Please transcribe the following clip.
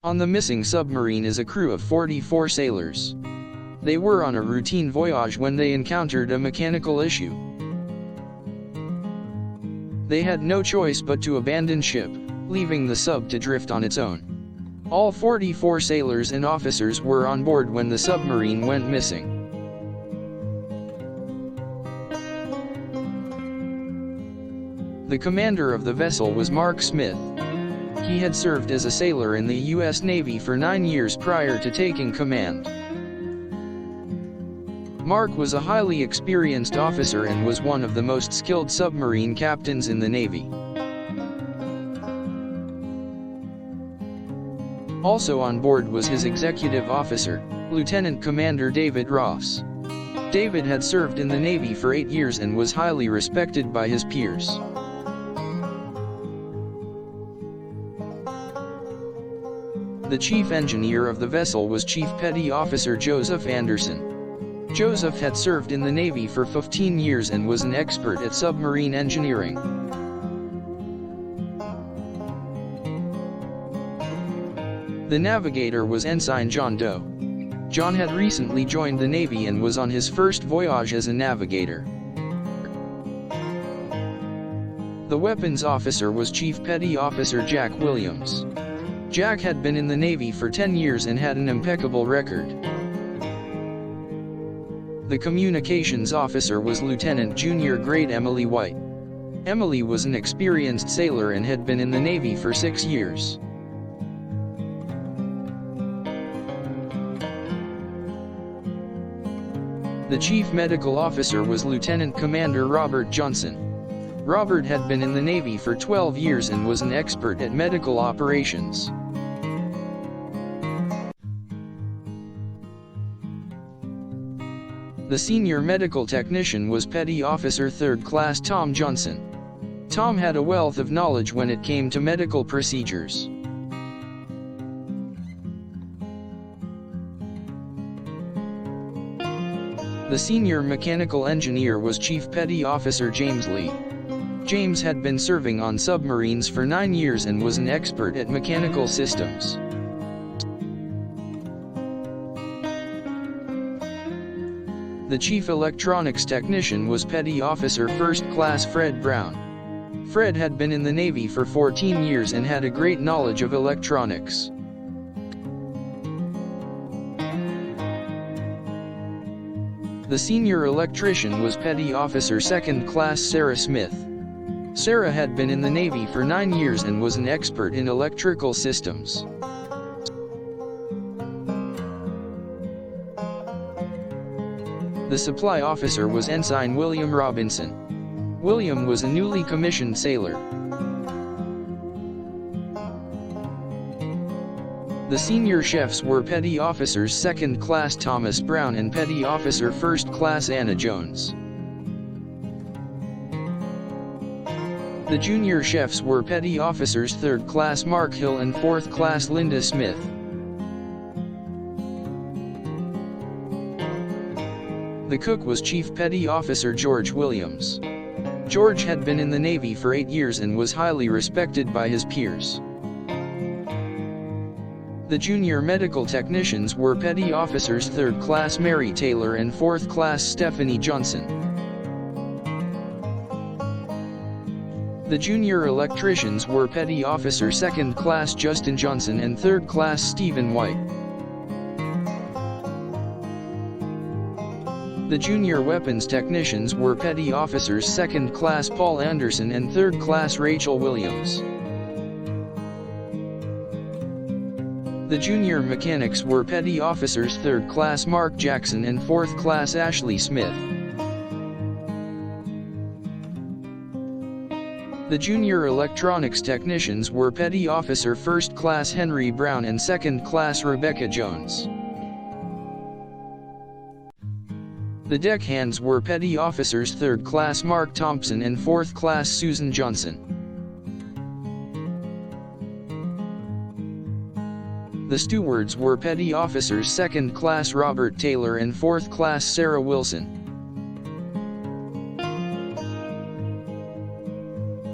On the missing submarine is a crew of 44 sailors. They were on a routine voyage when they encountered a mechanical issue. They had no choice but to abandon ship, leaving the sub to drift on its own. All 44 sailors and officers were on board when the submarine went missing. The commander of the vessel was Mark Smith. He had served as a sailor in the U.S. Navy for 9 years prior to taking command. Mark was a highly experienced officer and was one of the most skilled submarine captains in the Navy. Also on board was his executive officer, Lieutenant Commander David Ross. David had served in the Navy for 8 years and was highly respected by his peers. The chief engineer of the vessel was Chief Petty Officer Joseph Anderson. Joseph had served in the Navy for 15 years and was an expert at submarine engineering. The navigator was Ensign John Doe. John had recently joined the Navy and was on his first voyage as a navigator. The weapons officer was Chief Petty Officer Jack Williams. Jack had been in the Navy for 10 years and had an impeccable record. The communications officer was Lieutenant Junior Grade Emily White. Emily was an experienced sailor and had been in the Navy for 6 years. The chief medical officer was Lieutenant Commander Robert Johnson. Robert had been in the Navy for 12 years and was an expert at medical operations. The senior medical technician was Petty Officer 3rd Class Tom Johnson. Tom had a wealth of knowledge when it came to medical procedures. The senior mechanical engineer was Chief Petty Officer James Lee. James had been serving on submarines for 9 years and was an expert at mechanical systems. The chief electronics technician was Petty Officer 1st Class Fred Brown. Fred had been in the Navy for 14 years and had a great knowledge of electronics. The senior electrician was Petty Officer 2nd Class Sarah Smith. Sarah had been in the Navy for 9 years and was an expert in electrical systems. The supply officer was Ensign William Robinson. William was a newly commissioned sailor. The senior chefs were Petty Officers 2nd Class Thomas Brown and Petty Officer 1st Class Anna Jones. The junior chefs were Petty Officers 3rd Class Mark Hill and 4th Class Linda Smith. The cook was Chief Petty Officer George Williams. George had been in the Navy for 8 years and was highly respected by his peers. The junior medical technicians were Petty Officers 3rd Class Mary Taylor and 4th Class Stephanie Johnson. The junior electricians were Petty Officer 2nd Class Justin Johnson and 3rd Class Stephen White. The junior weapons technicians were Petty Officers 2nd Class Paul Anderson and 3rd Class Rachel Williams. The junior mechanics were Petty Officers 3rd Class Mark Jackson and 4th Class Ashley Smith. The junior electronics technicians were Petty Officer 1st Class Henry Brown and 2nd Class Rebecca Jones. The deckhands were Petty Officers 3rd Class Mark Thompson and 4th Class Susan Johnson. The stewards were Petty Officers 2nd Class Robert Taylor and 4th Class Sarah Wilson.